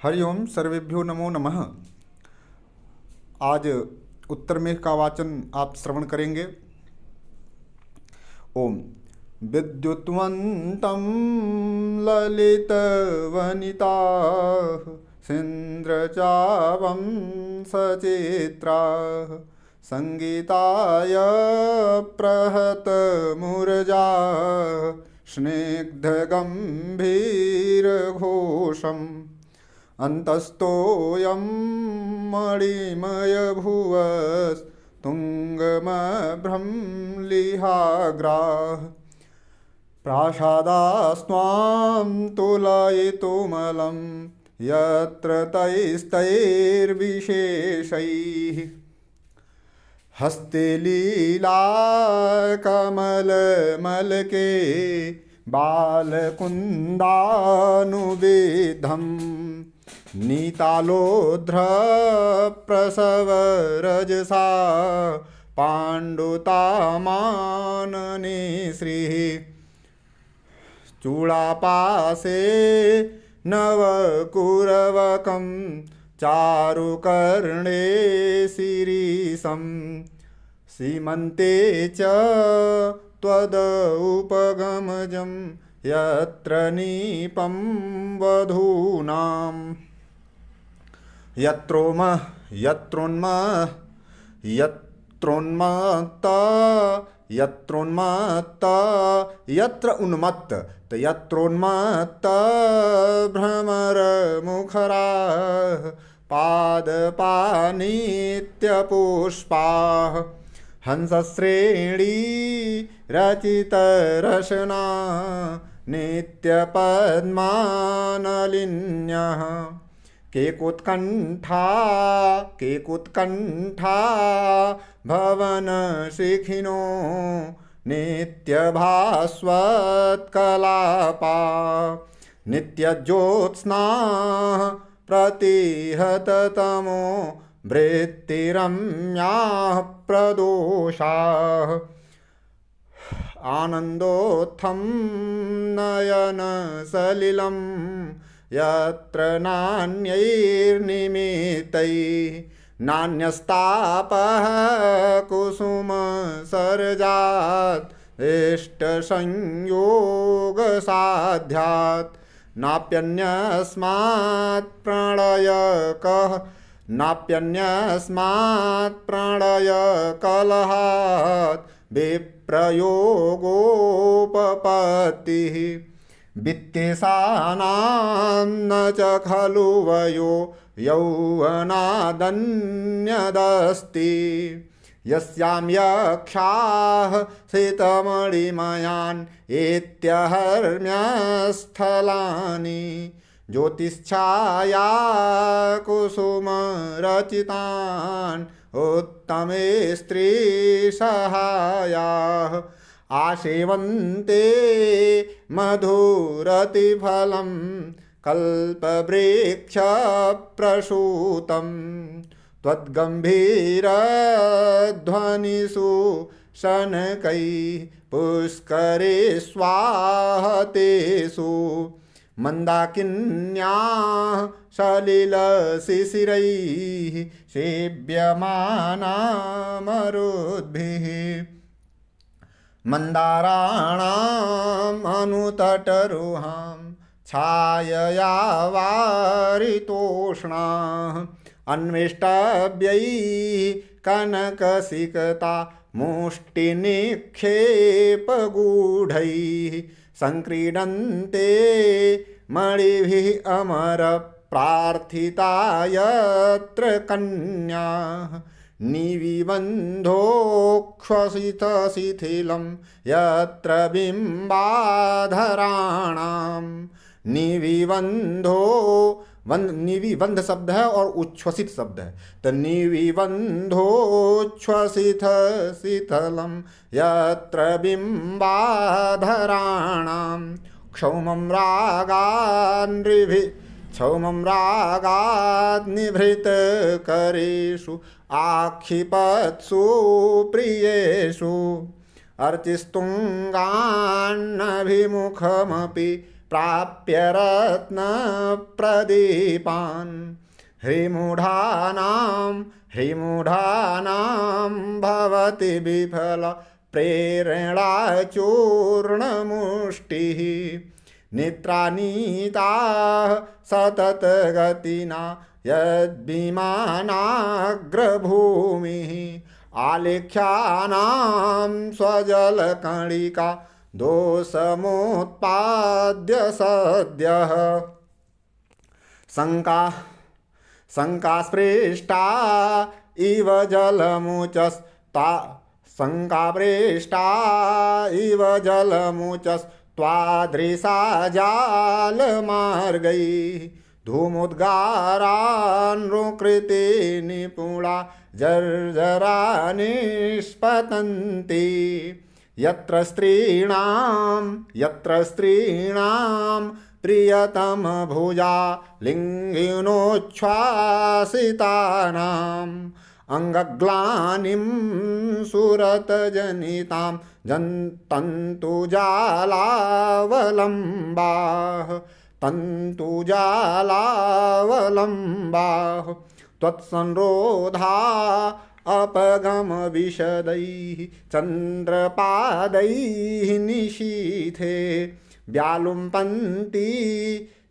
हरिओम सर्वेभ्यो नमो नमः। आज उत्तर मेघ का वाचन आप श्रवण करेंगे। ओम विद्युत्वन्तं ललितवनिताः सिन्द्रचावं सचित्राः संगीताय प्रहतमुरजाः स्निग्धगम्भीरघोषम् अन्तस्तोऽयं मणिमयभुवस्तुङ्गमभ्रंलिहाग्राः प्रासादास्त्वां तुलयितुमलं यत्र तैस्तैर्विशेषैः हस्ते लीलाकमलमलके बालकुन्दानुविद्धम् नीतालोध्रप्रसवरजसा पाण्डुतामानने श्रीः चूडापासे नवकुरवकं चारुकर्णे शिरीषं सीमन्ते च त्वदुपगमजं यत्र नीपं वधूनाम् यत्र उन्मत्त तो यत्रोन्मत्त भ्रमरमुखराः पादपानित्यपुष्पाः हंसश्रेणी रचितरशना नित्यपद्मानलिन्यः केकुत्कण्ठा भवनशिखिनो नित्यभास्वत्कलापा नित्यज्योत्स्नाः प्रतिहततमो वृत्तिरम्याः प्रदोषाः आनन्दोत्थं नयनसलिलं यत्र नान्यैर्निमित्तैः नान्यस्तापः कुसुमसरजात् इष्टसंयोगसाध्यात् नाप्यन्यस्मात् प्रणयकलहात् विप्रयोगोपपत्तिः वित्तेशानां न च खलु वयो यौवनादन्यदस्ति यस्यां यक्षाः शीतमणिमयान् एत्यहर्म्यस्थलानि ज्योतिश्छाया कुसुमरचितान् उत्तमे स्त्रीसहायाः आसेवन्ते मधुरतिफलं कल्पवृक्षप्रसूतं त्वद्गम्भीरध्वनिषु शनकैः पुष्करेष्वाहतेषु मन्दाकिन्याः सलिलशिशिरैः सेव्यमानामरुद्भिः मन्दाराणाम् अनुतटरुहां छायया वारितोष्णाः अन्वेष्टव्यैः कनकसिकता मुष्टिनिक्षेपगूढैः संक्रीडन्ते मणिभिः अमरप्रार्थिता यत्र कन्याः निविबन्धोक्षसितशिथिलं यत्र बिम्बाधराणां निविबंध शब्द है और उच्छ्वसित शब्द है। तो निविबंधोच्छ्वसित शीतलं यत्र बिम्बाधराणां क्षौमं रागान्निभृतकरेषु आक्षिपत्सु प्रियेषु अर्चिस्तुङ्गान्नभिमुखमपि प्राप्य रत्नप्रदीपान् ह्रीमूढानां भवति विफल प्रेरणा चूर्णमुष्टिः निद्रानीताः सततगतिना यद्विमानाग्रभूमिः आलेख्यानां स्वजलकणिका दोषमुत्पाद्य सद्यः शङ्कास्पृष्टा इव जलमुचस्ता शङ्कापृष्टा इव जलमुचस्त्वादृशा जालमार्गैः धूमोद्गारान्कृते निपुणा जर्जरा निष्पतन्ति यत्र स्त्रीणां प्रियतमभुजा लिङ्गिनोच्छ्वासितानाम् अङ्गग्लानिं सुरतजनितां तन्तुजालावलम्बाः त्वत्संरोधा अपगमविशदैः चन्द्रपादैः निशीथे व्यालुम्पन्ति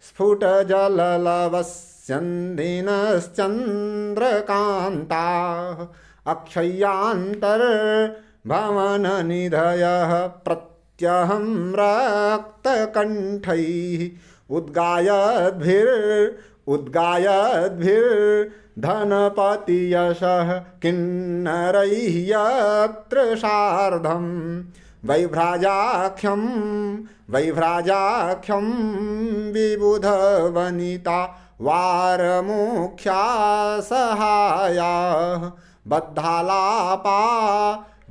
स्फुटजललवस्यन्दिनश्चन्द्रकान्ताः अक्षय्यान्तर्भवननिधयः प्रत्यहं रक्तकण्ठैः उद्गायद्भिर्धनपतियशः किन्नरैः यत्र सार्धं वैभ्राजाख्यं विबुधवनिता वारमुख्या सहायाः बद्धालापा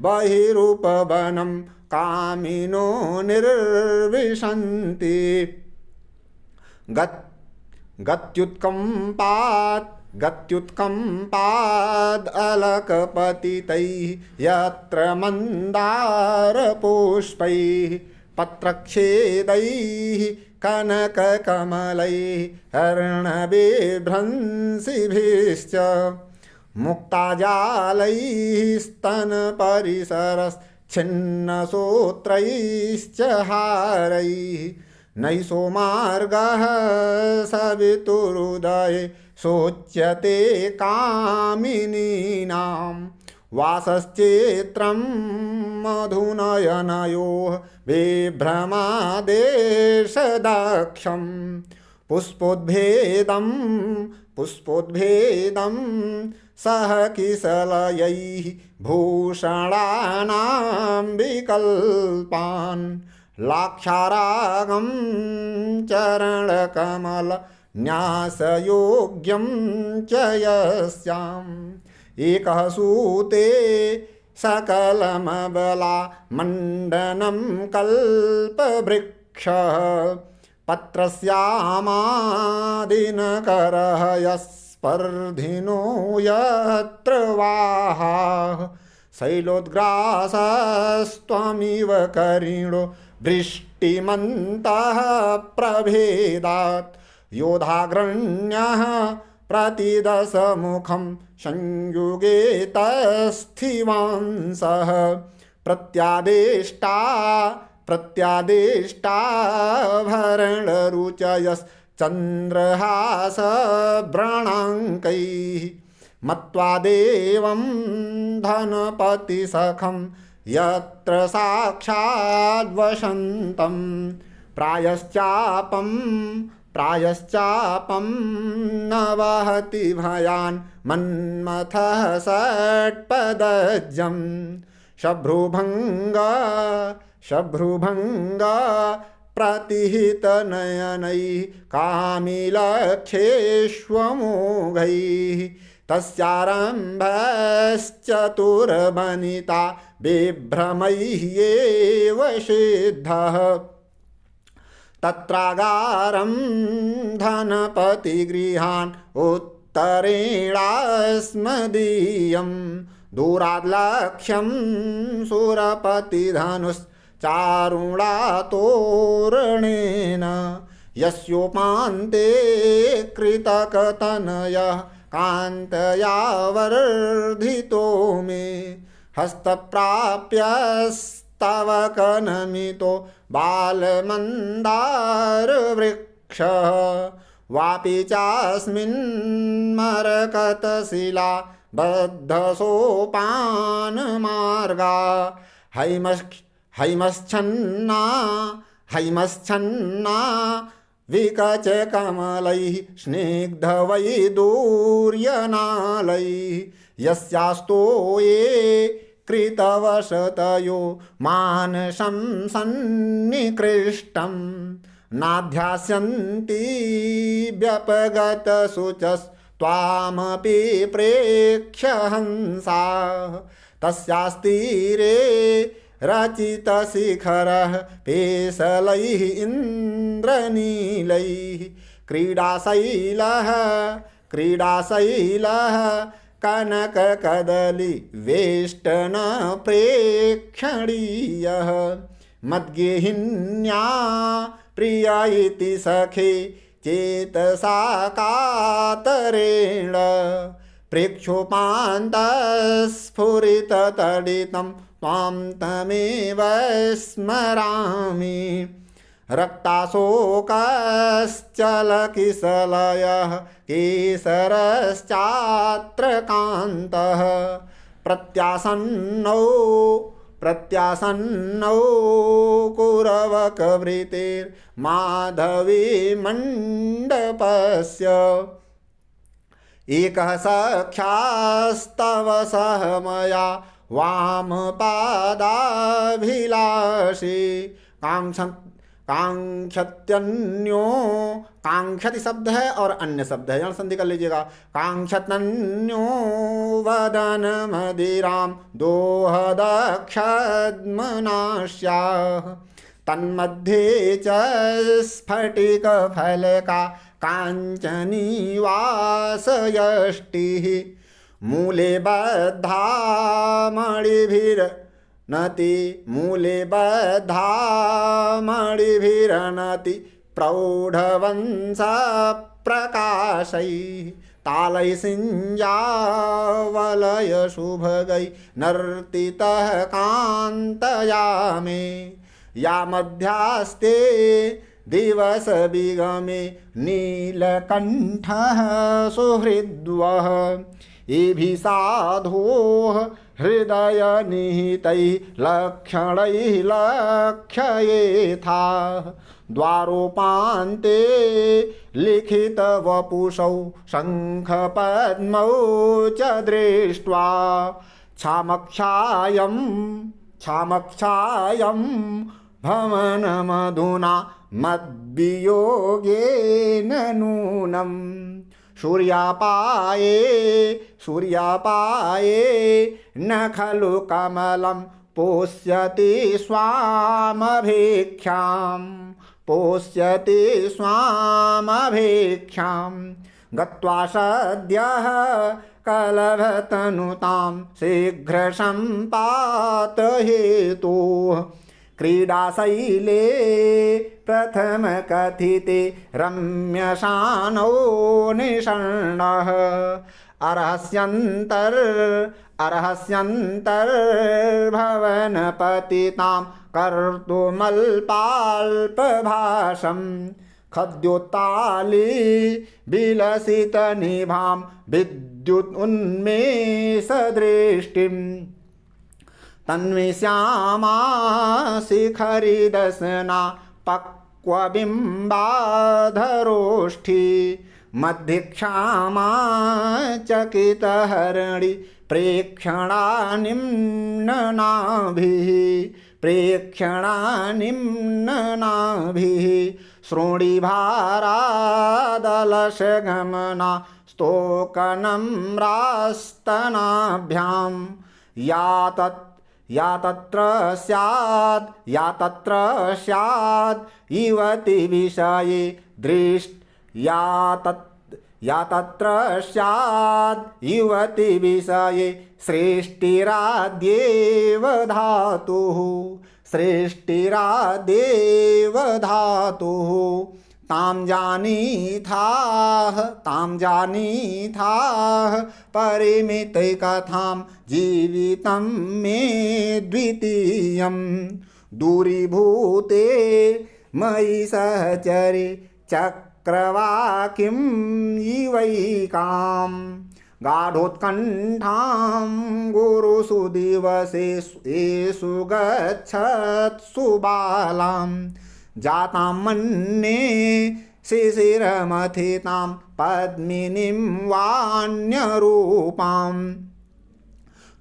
बहिरूपवनं कामिनो निर्विशन्ति गत्युत्कम्पादलकपतितैः यत्र मन्दारपुष्पैः पत्रच्छेदैः कनककमलैः अर्णवबिभ्रंशिभिश्च मुक्ताजालैः स्तनपरिसरश्छिन्नसूत्रैश्च हारैः नैषो मार्गः सवितुरुदये शोच्यते कामिनीनां वासश्चैत्रं मधुनयनयोः बिभ्रमादेशदक्षं पुष्पोद्भेदं सह किसलयैः भूषणानां विकल्पान् लाक्षारागं चरणकमल न्यासयोग्यं च यस्याम् एकः सूते सकलमबला मण्डनं कल्पवृक्षः पत्रस्यामादिनकरः यस्पर्धिनो यत्र वाहाः शैलोद्ग्रासस्त्वमिव करिणो दृष्टिमन्तः प्रभेदात् योधाग्रण्यः प्रतिदशमुखं संयुगे तस्थिवांसः प्रत्यादेष्टा भरणरुचयश्चन्द्रहासव्रणाङ्कैः मत्वा देवं धनपतिसखं यत्र साक्षाद्वसन्तं प्रायश्चापं न वहति भयान् मन्मथः षट्पदज्यं शभ्रुभङ्ग प्रतिहितनयनैः कामिलक्षेष्वमोघैः तस्यारम्भश्चतुर्वनिता बिभ्रमैः सिद्धः तत्रागारं धनपतिगृहान् उत्तरेणास्मदीयं दूराद् लक्ष्यं सुरपतिधनुश्चन्द्रहासं चारुणातोरणेन यस्योपान्ते कृतकतनयः कान्तया वर्धितो मे हस्तप्राप्यस्तव कनमितो बालमन्दारवृक्षः वापि चास्मिन्मरकतशिला बद्धसोपानमार्गा हैमश्छन्ना विकचकमलैः स्निग्धवैदूर्यनालैः यस्यास्तो ये कृतवशतयो मानसं सन्निकृष्टं नाध्यास्यन्ति व्यपगतशुचस्त्वामपि प्रेक्ष्य हंसाः तस्यास्तीरे रचितशिखरः पेशलैः इन्द्रनीलैः क्रीडाशैलः कनककदलीवेष्टनप्रेक्षणीयः मद्गेहिन्या प्रिया इति सखे चेतसा कातरेण प्रेक्षोपान्तस्फुरिततडितं त्वां तमेव स्मरामि रक्ताशोकश्चलकिसलयः केसरश्चात्र कान्तः प्रत्यासन्नौ कुरवकवृतेर्माधवी मण्डपस्य एकः सख्यास्तव सह मया वामपादाभिलाषी कांक्षत्यन्यो कांक्षति शब्द है और अन्य शब्द है, यहाँ संधि कर लीजिएगा। कांक्षतन्यो वदन मदिरां दोहदक्षद्मनास्याः तन्मध्ये च स्फटिकफलका काञ्चनी वासयष्टिः मूले बद्धा मणिभिरनति प्रौढवंशप्रकाशैः तालैः सिञ्जावलयशुभगैः नर्तितः कान्तया मे या मध्यास्ते दिवसविगमे नीलकण्ठः सुहृद्वः एभिः साधोः हृदयनिहितैः लक्षणैः लक्षयेथा द्वारोपान्ते लिखितवपुषौ शङ्खपद्मौ च दृष्ट्वा क्षामक्षायं भवनमधुना मद्वियोगेन नूनम् सूर्यापाये न खलु कमलं पोष्यति स्वामभेख्यां गत्वा सद्यः कलभतनुतां शीघ्रसम्पातहेतुः क्रीडाशैले प्रथमकथिते रम्यशानौ निषण्णः अर्हस्यन्तर्भवनपतितां कर्तुमल्पाल्पभाषं खद्योत्ताली विलसितनिभां विद्युदुन्मेषदृष्टिम् तन्वी श्यामा शिखरिदशना पक्वबिम्बाधरोष्ठी मध्यक्षामा चकितहरणि प्रेक्षणानिम्ननाभिः श्रोणिभारादलशगमना स्तोकनम्रास्तनाभ्यां या तत्र स्याद् युवति विषये या तत्र स्याद् युवति विषये सृष्टिराद्येव धातुः सृष्टिरादेव धातुः तां जानीथाः परिमितकथां जीवितं मे द्वितीयं दूरीभूते मयि सहचरे चक्रवाकिं इवैकाम् गाढोत्कण्ठां गुरुषु दिवसेषु गच्छत्सु बालां जातां मन्ये शिशिरमथितां पद्मिनीं वान्यरूपाम्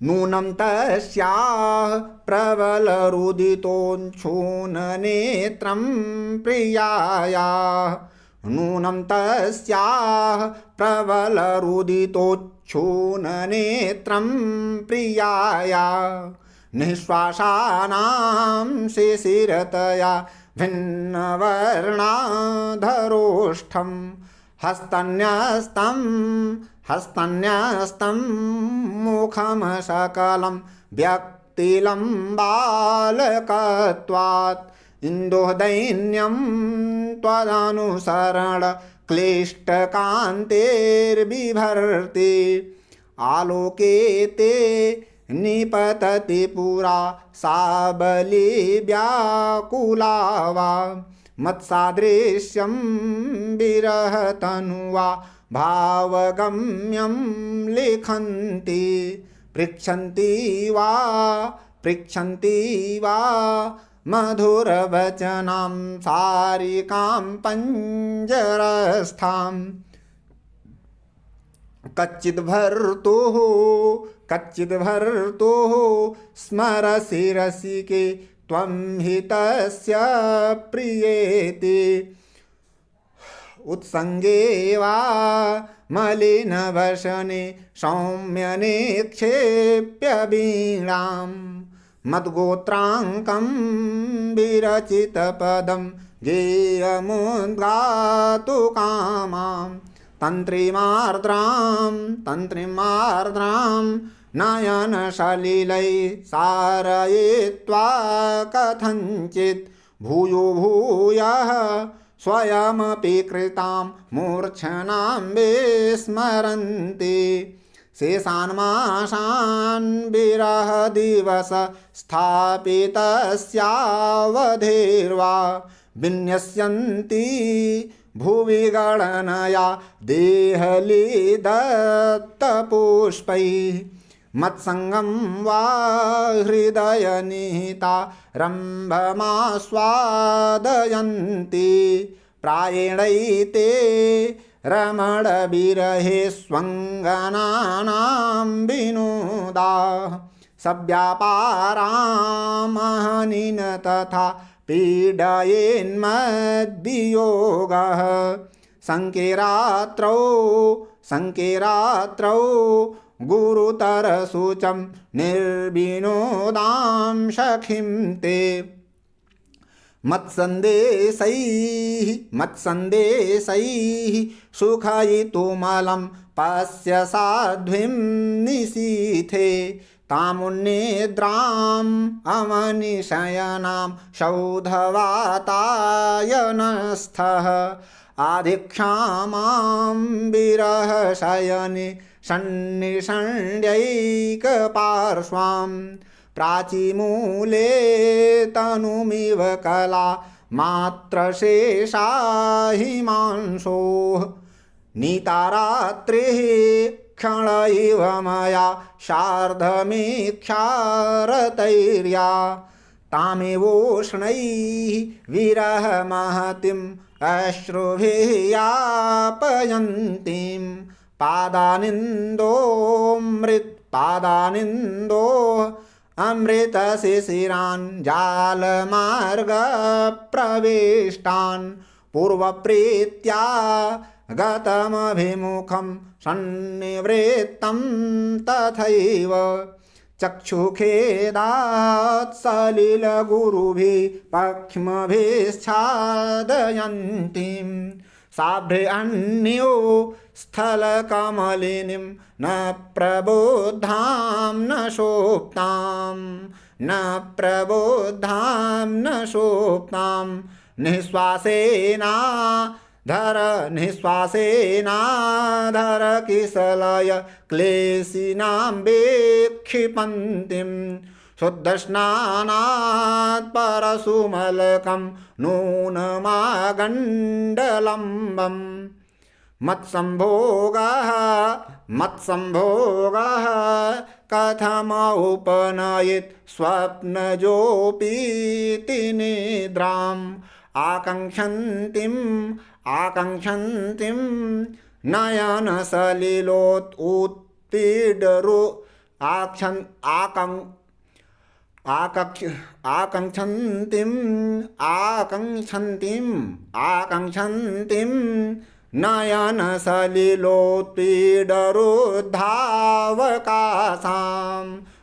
नूनं तस्याः प्रबलरुदितोच्छूननेत्रं प्रियायाः नूनं तस्याः प्रबलरुदितोच्छूननेत्रं प्रियायाः निःश्वासानां शिशिरतया भिन्नवर्णाधरोष्ठं हस्तन्यस्तं मुखं सकलं व्यक्तिलम्बालकत्वात् इन्दोदैन्यं त्वदनुसरण क्लिष्टकान्तेर्बिभर्ति आलोके ते निपतति पुरा सा बलिव्याकुला वा मत्सादृश्यं विरहतनुवा भावगम्यं लिखन्ति पृच्छन्ति वा मधुरवचनां सारिकां पञ्जरस्थां कच्चिद्भर्तुः स्मरसि रसिके त्वं हि तस्य प्रियेति उत्सङ्गे वा मलिनवसने सौम्यनिक्षेप्य वीणां मद्गोत्राङ्कं विरचितपदं गेयमुद्गातु कामां तन्त्रीमार्द्रां नयनसलिलै सारयित्वा कथञ्चित् भूयो भूयः स्वयमपि कृतां मूर्छनां विस्मरन्ति शेषान् मासान् विरहदिवस स्थापितस्यावधेर्वा विन्यस्यन्ति भुवि गणनया देहलीदत्तपुष्पैः मत्सङ्गं वा हृदयनिहिता रम्भमास्वादयन्ति प्रायेणैते रमणविरहे स्वङ्गनानां विनोदा सव्यापारामहनिन तथा पीडयेन्मद्वियोगः सङ्केरात्रौ गुरुतरशुचं निर्विनोदां सखीं ते मत्सन्देशैः सुखयितुमलं पश्य साध्वीं निशीथे तामुन्निद्राम् अमनिशयनां शौधवातायनस्थः आधिक्षामां विरहशयने सन्निषण्ड्यैकपार्श्वां प्राचीमूले तनुमिव कला मात्रशेषा हिमांशोः नीतारात्रिः क्षण इव मया शार्धमीक्षारतैर्या तामिवोष्णैः विरहमहतीम् अश्रुभिः यापयन्तीं पादानिन्दो अमृतशिशिरान् जालमार्गप्रविष्टान् पूर्वप्रीत्या गतमभिमुखं सन्निवृत्तं तथैव चक्षुखेदात् सलिलगुरुभिः पक्ष्मभिश्चादयन्तीं साभ्र्यन्यो स्थलकमलिनीं न प्रबुद्धां न शोप्तां न प्रबोधां न सुप्तां निःश्वासेनाधर किसलय क्लेशिनां विक्षिपन्तीं शुद्धस्नानात् परशुमलकं नूनमागण्डलम्बम् मत्संभोगः कथमुपनयेत् स्वप्नजोऽपीति निद्राम् आकाङ्क्षन्तीं नयनसलिलोत् उत्पीडरो आकाङ्क्षन्तीं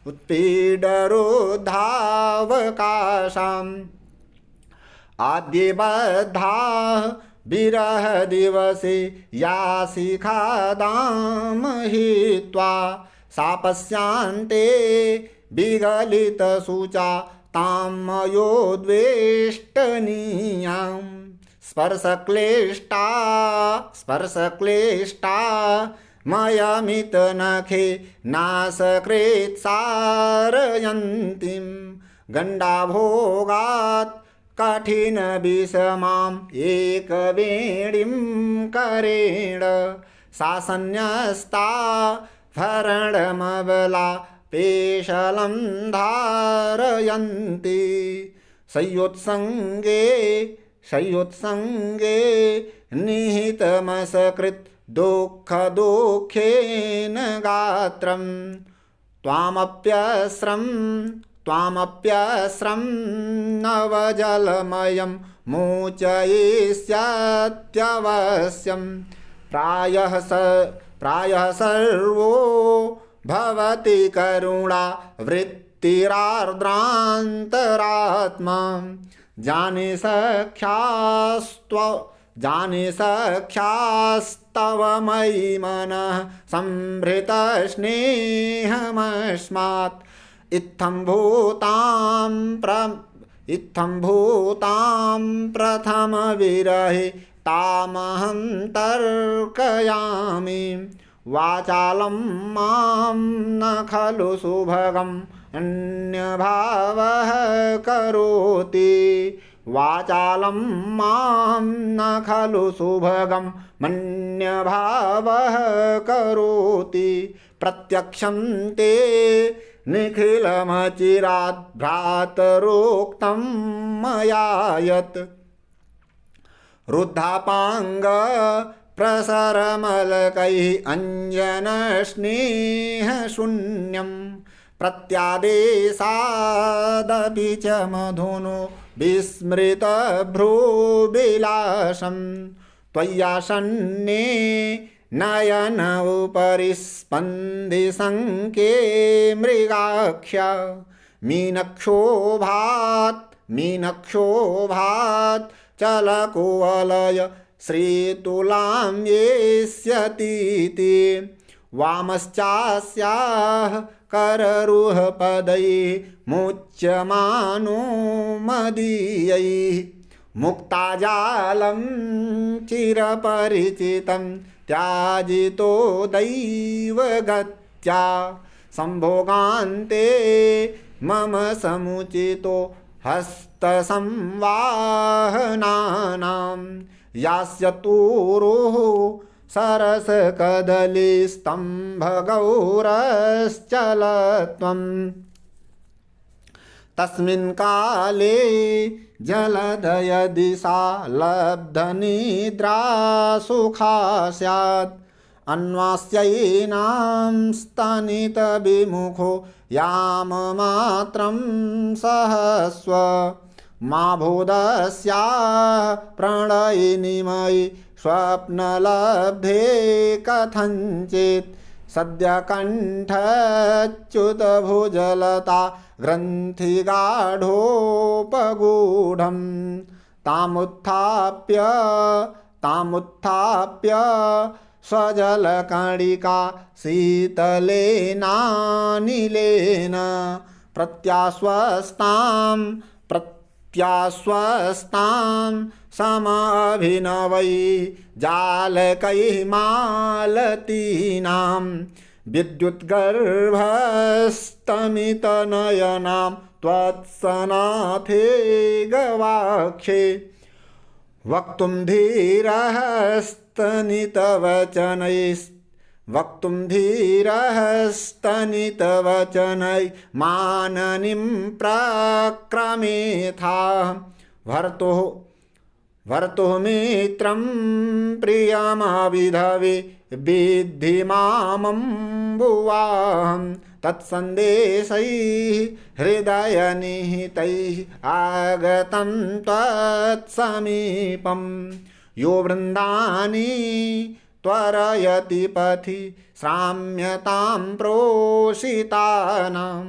उत्पीडरोद्धावकाशाम् आद्यबद्धाः विरह दिवसे या शिखादां हित्वा सापस्यान्ते विगलितशुचा तां मयोद्वेष्टनीयाम् स्पर्शक्लेष्टा मयमितनखे नासकृत्सारयन्तीं गण्डाभोगात् कठिनविषमाम् एकवेणीं करेण शासन्यस्ता भरणमबला पेशलं धारयन्ति संयोत्सङ्गे निहितमसकृत् दुःखेन गात्रं त्वामप्यस्रं नवजलमयं मोचयिष्यत्यवश्यं प्रायः सर्वो भवति करुणा वृत्तिरार्द्रान्तरात्मा जाने सख्यास्तव मयि मनः संभृतस्नेहमस्मात् इत्थं भूतां प्रथमविरहे तामहं तर्कयामि वाचालं मां न खलु सुभगम् अन्यभावः करोति वाचालं मां न खलु सुभगम् अन्यभावः करोति प्रत्यक्षं ते निखिलमचिरात् भ्रातरोक्तं मया यत् रुद्धापाङ्ग प्रसरमलकैः अञ्जनस्नेहशून्यं प्रत्यादेशादपि च मधुनो विस्मृतभ्रूविलासं त्वय्यासन्ने नयन उपरि स्पन्दिशङ्के मृगाख्य मीनक्षोभात् चलकुवलय श्रीतुलां येष्यतीति वामश्चास्याः कररुहपदैः मुच्यमानो मदीयैः मुक्ताजालं चिरपरिचितं त्याजितो दैवगत्या संभोगान्ते मम समुचितो हस्तसंवाहनानां यास्यतुरुः सरसकदलीस्तम्भगौरश्चलत्वम् तस्मिन् काले जलधयदिशा लब्धनिद्रा सुखा स्यात् अन्वास्यैनां स्तनितविमुखो याममात्रं सहस्व मा भूदस्याः प्रणयिनिमयि स्वप्नलब्धे कथञ्चित् सद्यकण्ठच्युतभुजलता ग्रन्थिगाढोपगूढं तामुत्थाप्य स्वजलकणिका शीतलेनानिलेन प्रत्याश्वस्तां समभिनवै जालकैः मालतीनां विद्युद्गर्भस्तमितनयनां त्वत्सनाथे गवाक्षे वक्तुं धीरस्तनितवचनै माननीं प्रक्रमेथा भर्तुः मित्रं प्रियमविधवे विद्धि मामम्बुवां तत्सन्देशैः हृदयनिहितैः आगतं त्वत्समीपं यो वृन्दानि त्वरयति पथि श्राम्यतां प्रोषितानां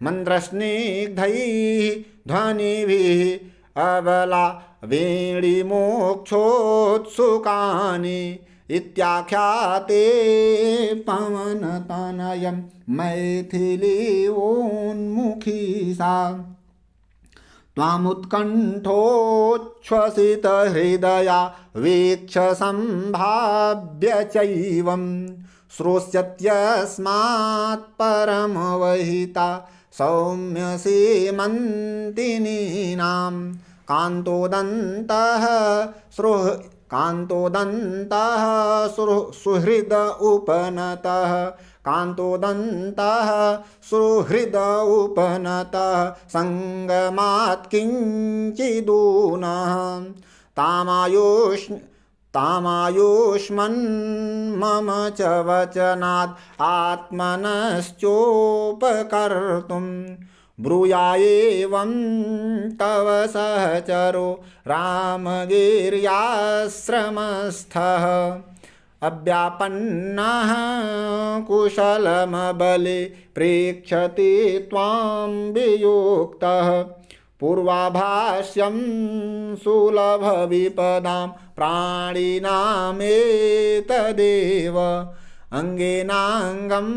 मन्त्रस्निग्धैः ध्वनिभिः अबला वेणीमोक्षोत्सुकानि इत्याख्याते पवनतनयं मैथिलीवोन्मुखी सा त्वामुत्कण्ठोच्छ्वसितहृदया वीक्ष्य सम्भाव्य चैवं श्रोष्यत्यस्मात् परमवहिता सौम्य सीमन्तिनीनां कान्तोदन्तः सुहृद उपनतः कान्तोदन्तः सुहृद उपनतः सङ्गमात् किञ्चिदूनः तामायुष्मन् मम च वचनात् आत्मनश्चोपकर्तुं ब्रूयायेवं तव सहचरो रामगिर्याश्रमस्थः अव्यापन्नः कुशलमबले प्रेक्षति त्वां वियोक्तः पूर्वाभाष्यं सुलभविपदां प्राणिनामेतदेव अङ्गेनाङ्गं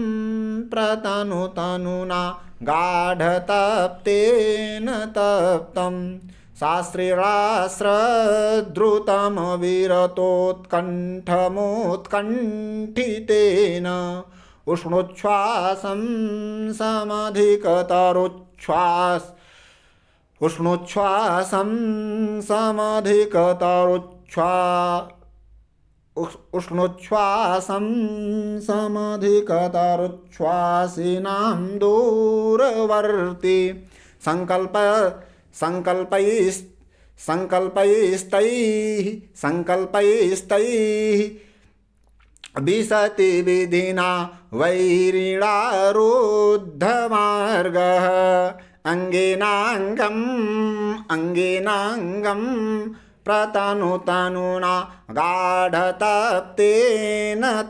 प्रतनुतनुना गाढतप्तेन तप्तं शास्त्रीरास्रद्रुतमविरतोत्कण्ठमुत्कण्ठितेन उष्णोच्छ्वासं समधिकतरुच्छ्वासिनां दूरवर्ती संकल्पैस्तैः विशति विधिना वैरिणारुद्धमार्गः अङ्गेनाङ्गं प्रतनुतनुना गाढतप्तेन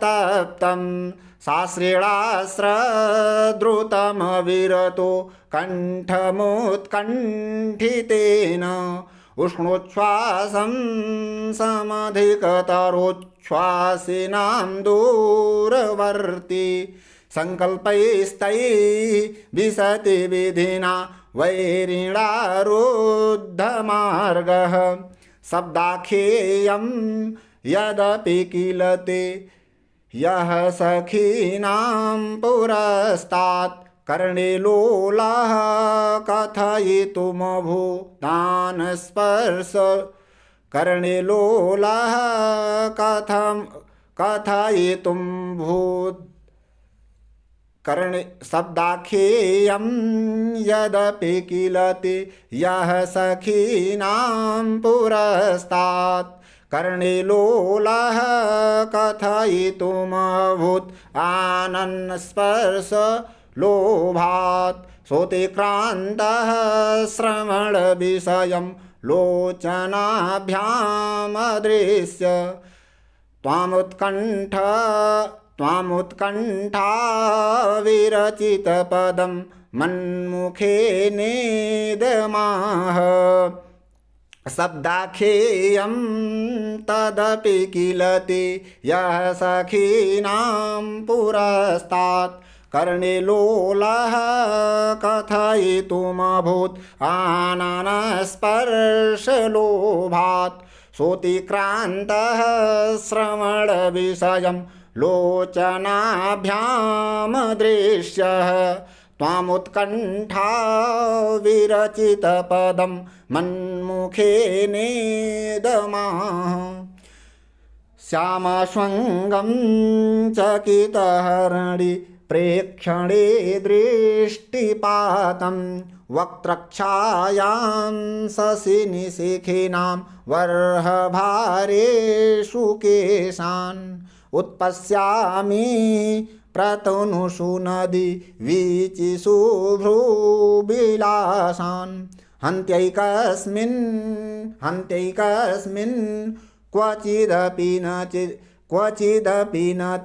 तप्तं शास्त्रीणास्रद्रुतमविरतो कण्ठमुत्कण्ठितेन उष्णोच्छ्वासं समधिकतरोच्छ्वासिनां दूरवर्ती संकल्पैस्तैः विशति विधिना वैरिणारुद्धमार्गः शब्दाख्येयं यदपि किलते यः सखीनां पुरस्तात् कर्णे लोलः कथयितुमभूतानस्पर्श कर्णे लोलः कथयितुं भूत् कर्णे शब्दाख्येयं यदपि किलति यः सखीनां पुरस्तात् कर्णे लोलः कथयितुमभूत् आनन्दस्पर्श लोभात् सोतिक्रान्तः श्रवणविषयं लोचनाभ्यामदृश्य त्वामुत्कण्ठा विरचितपदं मन्मुखे नेदमाह शब्दाख्येयं तदपि किलति यः सखीनां पुरस्तात् कर्णे लोलः कथयितुमभूत् आननस्पर्शलोभात् सोऽतिक्रान्तः श्रवणविषयं लोचनाभ्यां दृश्यः त्वामुत्कण्ठा विरचितपदं मन्मुखेनेदमाः श्यामस्वङ्गं चकितहरणि प्रेक्षणे दृष्टिपातं वक्त्रक्षायां शशिनिशिखिनां वर्हभारेषु केशान् उत्पश्यामि प्रतनुषु नदी वीचिषु भ्रूविलासान् हन्त्यैकस्मिन् क्वचिदपि न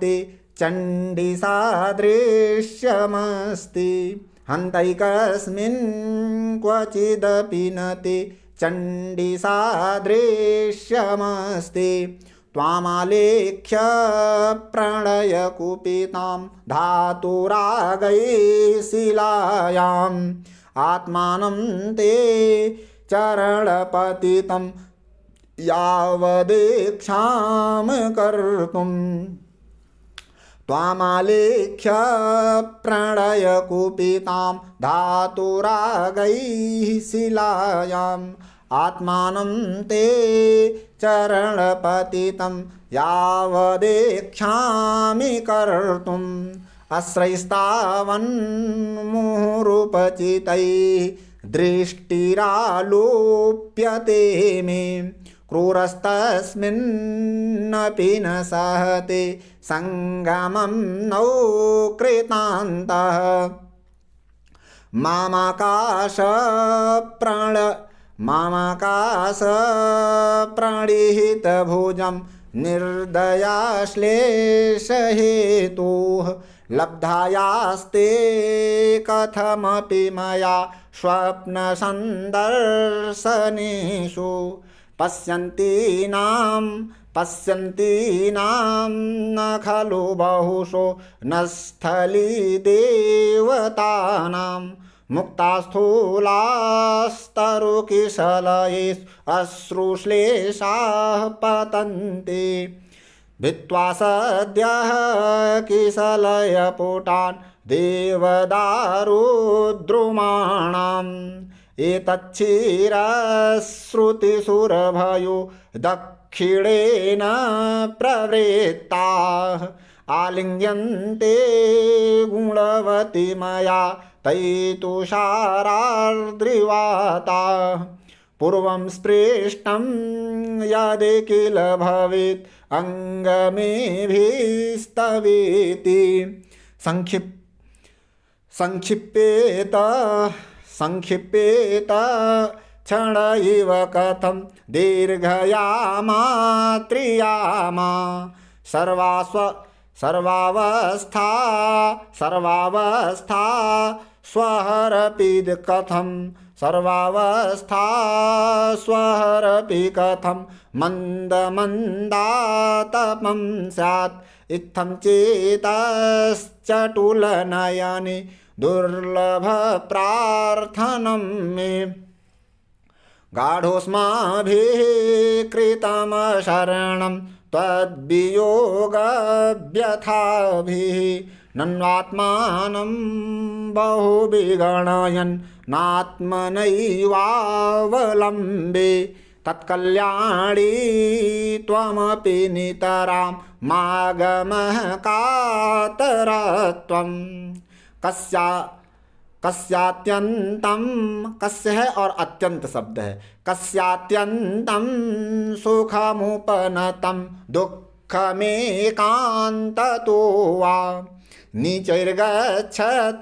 ते चण्डीसादृश्यमस्ति हन्तैकस्मिन् क्वचिदपि न ते चण्डीसादृश्यमस्ति त्वामालेख्य प्रणयकुपितां धातुरागैशिलायाम् आत्मानं ते चरणपतितं यावदेक्षां कर्तुम् त्वामालेख्य प्रणयकुपितां धातुरागैशिलायाम् आत्मानं ते चरणपतितं यावदेक्षामि कर्तुम् आश्रयस्तावन्मुहुरुपचितैः दृष्टिरालोप्यते मे क्रूरस्तस्मिन्नपि न सहते सङ्गमं नौ कृतान्तः मामाकाशप्रणिहितभुजं निर्दयाश्लेषहेतुः लब्धायास्ते कथमपि मया स्वप्नसन्दर्शनेषु पश्यन्तीनां न खलु बहुशो न स्थलीदेवतानां मुक्तास्थूलास्तरुकिशलयेषु अश्रुश्लेषाः पतन्ति भित्त्वा सद्यः किशलयपुटान् देवदारुद्रुमाणाम् एतच्छिरश्रुतिसुरभयो दक्षिणेन प्रवृत्ताः आलिङ्ग्यन्ते गुणवती मया तैतुषारार्द्रिवाताः पूर्वं स्पृष्टं यदि किल भवेत् अङ्गमेभिस्तवेति संक्षिप्येत क्षण इव कथं दीर्घयामात्रियामा सर्वावस्था स्वहरपि कथं सर्वावस्था स्वहरपि कथं मन्दमन्दातपं स्यात् इत्थं चेतश्चटुलनयने दुर्लभप्रार्थनं मे गाढोऽस्माभिः कृतमशरणं त्वद्वियोगव्यथाभिः नन्वात्मानं बहुविगणयन् नात्मनैवावलम्बे तत्कल्याणी त्वमपि नितरां मागमः कातरत्वं कस्यात्यन्तं कस्य है और अत्यंत शब्द है कस्यात्यन्तं सुखमुपनतं दुःखमेकान्ततो वा नीचैर्गच्छत्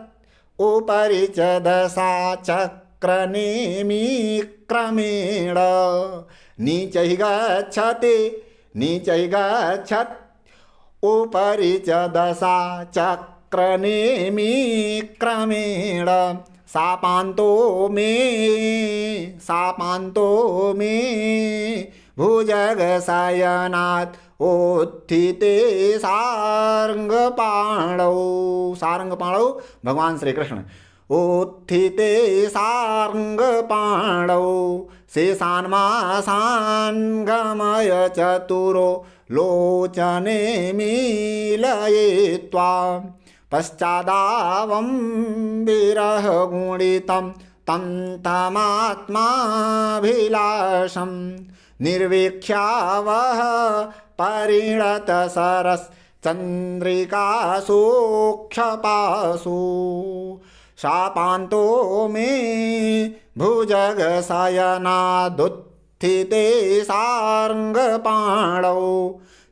उपरि च दशा चक्रनेमि क्रमेण नीचैर्गच्छत् उपरि च दशा चक्रनेमि क्रमेण सापान्तो मे भुजगशयनात् उत्थिते सारंगपाणौ, सारंगपाणौ भगवान श्री कृष्ण, उत्थिते सारंगपाणौ शेषान्मासान् गमय चतुरो लोचने मीलयित्वा पश्चादावं विरहगुणितं तं तमात्माभिलाषं निर्वीक्ष्यावह परिणतसरश्चन्द्रिकासूक्षपासु शापान्तो मे भुजगशयनादुत्थिते सारंगपाणौ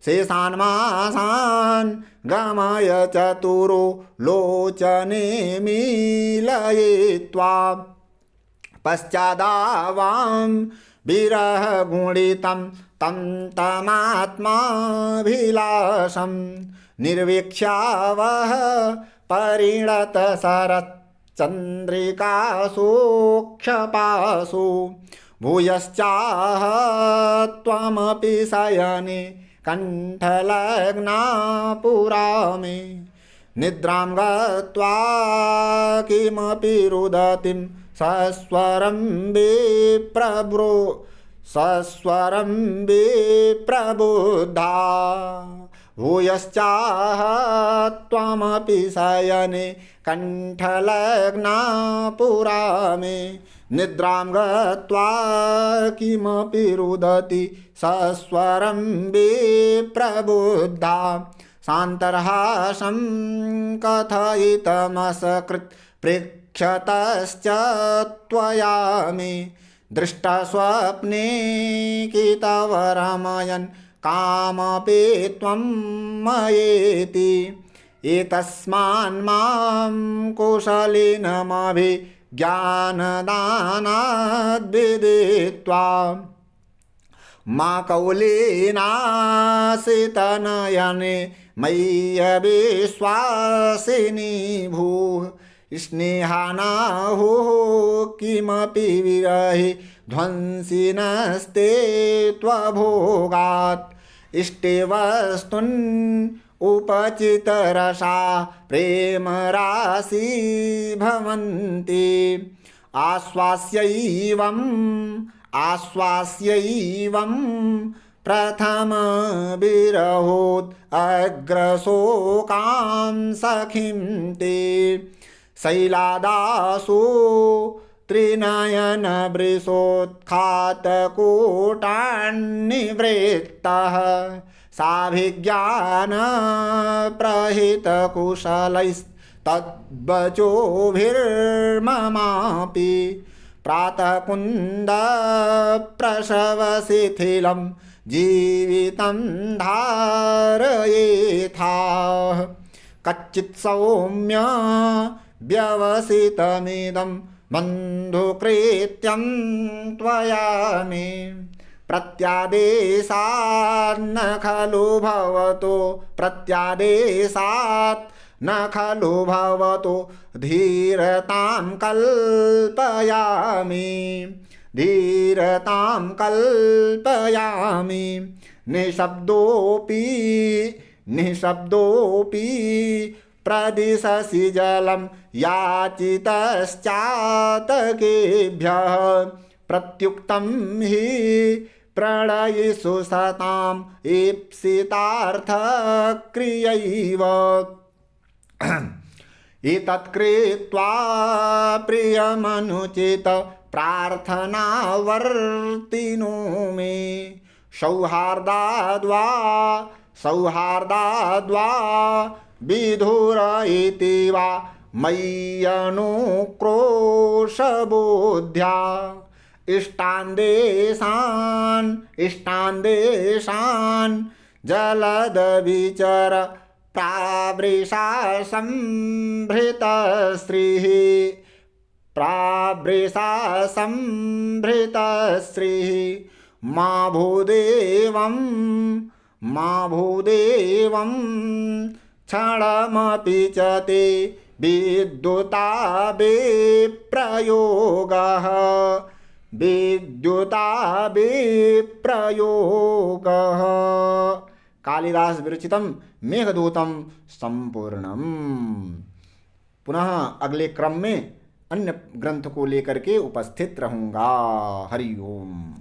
शेषान्मासान् गमय चतुरो लोचने मीलयित्वा पश्चादावां विरहगुणितं तं तमात्माभिलाषं निर्वीक्ष्यावह परिणतसरश्चन्द्रिकासूक्षपासु भूयश्चाह त्वमपि शयने कंठलग्ना पुरा मे निद्रां गत्वा किमपि रुदतिं सस्वरं विप्रबुद्धा भूयश्चाह त्वमपि शयने कंठलग्ना पुरा मे निद्रां गत्वा किमपि रुदति सस्वरं विप्रबुद्धा सान्तर्हासं कथयितमसकृत् पृच्छतश्च त्वया मे दृष्टस्वप्ने कितवरमयन् कामपि त्वं मयेति एतस्मान्मां कुशलिनमभिज्ञानदानाद्विदित्वा मा कौलीनासितनयने मय्यविश्वासिनी भूः स्नेहानाहुः किमपि विरहि ध्वंसिनस्ते त्वभोगात् इष्टे वस्तुन् उपचितरसा प्रेमराशि भवन्ति आश्वास्यैवं प्रथमविरहोत् अग्रशोकां सखीं ते शैलादासु त्रिनयनवृषोत्खातकूटान्निवृत्तः साभिज्ञानप्रहितकुशलैस्तद्वचोभिर्ममापि प्रातःकुन्दप्रसवशिथिलं जीवितं धारयेथाः कच्चित् सौम्य व्यवसितमिदं बन्धुकृत्यं त्वया मे प्रत्यादेशात् न खलु भवतो प्रत्यादेशात् न खलु भवतो धीरतां कल्पयामि धीरतां कल्पयामि निःशब्दोऽपि प्रदिशसि जलं याचितश्चातकेभ्यः प्रत्युक्तं हि प्रणयिषु सतां ईप्सितार्थक्रियैव एतत्कृत्वा प्रियमनुचित प्रार्थनावर्तिनो मे सौहार्दाद्वा विधुर इति वा मय्यनुक्रोशबुद्ध्या इष्टान्देशान् जलदविचर प्रावृषा संभृतश्रीः मा भूदेवं क्षणमपि च ते विद्युताभिप्रयोगः कालिदास विरचितम मेघदूतम संपूर्णम। पुनः अगले क्रम में अन्य ग्रंथ को लेकर के उपस्थित रहूँगा। हरि ओम।